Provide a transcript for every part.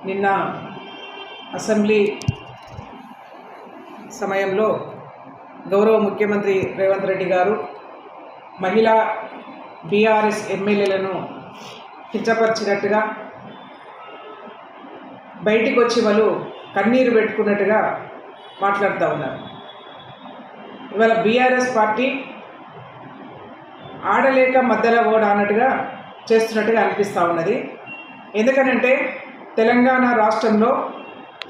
నిన్న అసెంబ్లీ సమయంలో గౌరవ ముఖ్యమంత్రి రేవంత్ రెడ్డి గారు మహిళా బీఆర్ఎస్ ఎమ్మెల్యేలను కించపరిచినట్టుగా బయటికి వచ్చి వాళ్ళు కన్నీరు పెట్టుకున్నట్టుగా మాట్లాడుతూ ఉన్నారు. ఇవాళ బీఆర్ఎస్ పార్టీ ఆడలేక మధ్యలో ఓడ అన్నట్టుగా చేస్తున్నట్టుగా అనిపిస్తూ ఉన్నది. ఎందుకనంటే తెలంగాణ రాష్ట్రంలో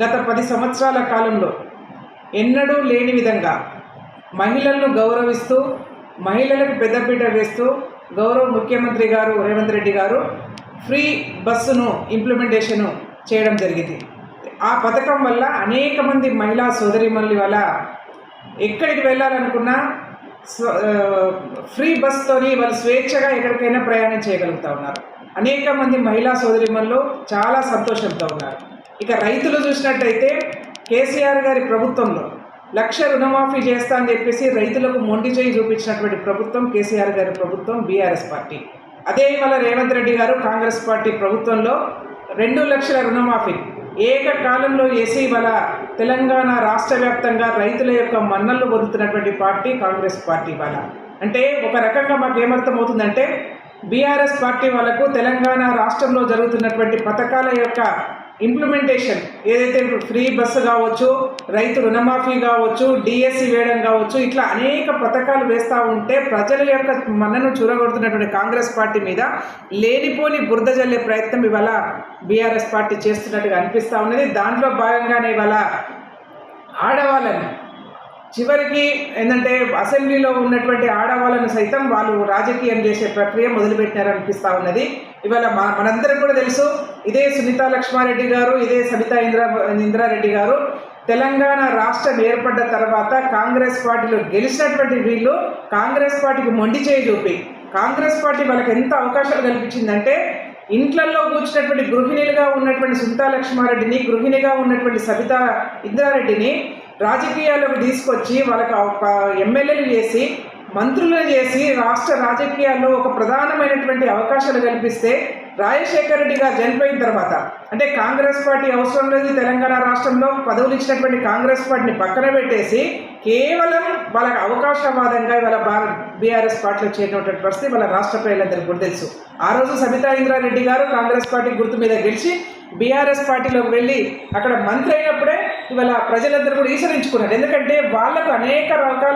గత 10 సంవత్సరాల కాలంలో ఎన్నడూ లేని విధంగా మహిళలను గౌరవిస్తూ మహిళలకు పెద్దపీట వేస్తూ గౌరవ ముఖ్యమంత్రి గారు రేవంత్ రెడ్డి గారు ఫ్రీ బస్సును ఇంప్లిమెంటేషను చేయడం జరిగింది. ఆ పథకం వల్ల అనేక మంది మహిళా సోదరీమణుల వల్ల ఎక్కడికి వెళ్ళాలనుకున్నా ఫ్రీ బస్తోని వాళ్ళు స్వేచ్ఛగా ఎక్కడికైనా ప్రయాణం చేయగలుగుతూ ఉన్నారు. అనేక మంది మహిళా సోదరీమణులు చాలా సంతోషంతో ఉన్నారు. ఇక రైతులు చూసినట్టయితే కేసీఆర్ గారి ప్రభుత్వంలో 1,00,000 రుణమాఫీ చేస్తా అని చెప్పేసి రైతులకు మొండి చేయి చూపించినటువంటి ప్రభుత్వం కేసీఆర్ గారి ప్రభుత్వం, బీఆర్ఎస్ పార్టీ. అదే ఇవాళ రేవంత్ రెడ్డి గారు కాంగ్రెస్ పార్టీ ప్రభుత్వంలో 2 లక్షల రుణమాఫీ ఏకకాలంలో చేసి ఇవాళ తెలంగాణ రాష్ట్ర వ్యాప్తంగా రైతుల యొక్క మన్నలు పొందుతున్నటువంటి పార్టీ కాంగ్రెస్ పార్టీ. వాళ్ళ అంటే ఒక రకంగా మాకు ఏమర్థమవుతుందంటే బీఆర్ఎస్ పార్టీ వాళ్ళకు తెలంగాణ రాష్ట్రంలో జరుగుతున్నటువంటి పథకాల యొక్క ఇంప్లిమెంటేషన్ ఏదైతే ఫ్రీ బస్సు కావచ్చు, రైతు రుణమాఫీ కావచ్చు, డిఎస్సి వేయడం కావచ్చు, ఇట్లా అనేక పథకాలు వేస్తూ ఉంటే ప్రజల యొక్క మనను చూరగొడుతున్నటువంటి కాంగ్రెస్ పార్టీ మీద లేనిపోని బురద జల్లే ప్రయత్నం ఇవాళ బీఆర్ఎస్ పార్టీ చేస్తున్నట్టుగా అనిపిస్తూ ఉన్నది. దాంట్లో భాగంగానే ఇవాళ ఆడవాళ్ళని చివరికి ఏంటంటే అసెంబ్లీలో ఉన్నటువంటి ఆడవాళ్ళను సైతం వాళ్ళు రాజకీయం చేసే ప్రక్రియ మొదలుపెట్టినారనిపిస్తూ ఉన్నది. ఇవాళ మనందరం కూడా తెలుసు, ఇదే సునీతా లక్ష్మారెడ్డి గారు, ఇదే సబితా ఇంద్రారెడ్డి గారు తెలంగాణ రాష్ట్రం ఏర్పడ్డ తర్వాత కాంగ్రెస్ పార్టీలో గెలిచినటువంటి వీళ్ళు కాంగ్రెస్ పార్టీకి మొండి చేయి చూపి కాంగ్రెస్ పార్టీ వాళ్ళకి ఎంత అవకాశాలు కల్పించిందంటే ఇంట్లలో కూర్చున్నటువంటి గృహిణిలుగా ఉన్నటువంటి సునీతా లక్ష్మారెడ్డిని, గృహిణిగా ఉన్నటువంటి సబితా ఇంద్రారెడ్డిని రాజకీయాల్లోకి తీసుకొచ్చి వాళ్ళకి ఒక ఎమ్మెల్యేలు చేసి మంత్రులను చేసి రాష్ట్ర రాజకీయాల్లో ఒక ప్రధానమైనటువంటి అవకాశాలు కల్పిస్తే రాజశేఖర రెడ్డి గారు చనిపోయిన తర్వాత అంటే కాంగ్రెస్ పార్టీ అవసరం లేదు తెలంగాణ రాష్ట్రంలో పదవులు ఇచ్చినటువంటి కాంగ్రెస్ పార్టీని పక్కన పెట్టేసి కేవలం వాళ్ళకి అవకాశవాదంగా వాళ్ళ బీఆర్ఎస్ పార్టీలో చేరినటువంటి పరిస్థితి వాళ్ళ రాష్ట్ర ప్రజలందరికీ కూడా తెలుసు. ఆ రోజు సబితా ఇంద్రారెడ్డి గారు కాంగ్రెస్ పార్టీ గుర్తు మీద గెలిచి బీఆర్ఎస్ పార్టీలోకి వెళ్ళి అక్కడ మంత్రి అయినప్పుడే ఇవాళ ప్రజలందరూ కూడా ఈసరించుకున్నారు. ఎందుకంటే వాళ్ళకు అనేక రకాల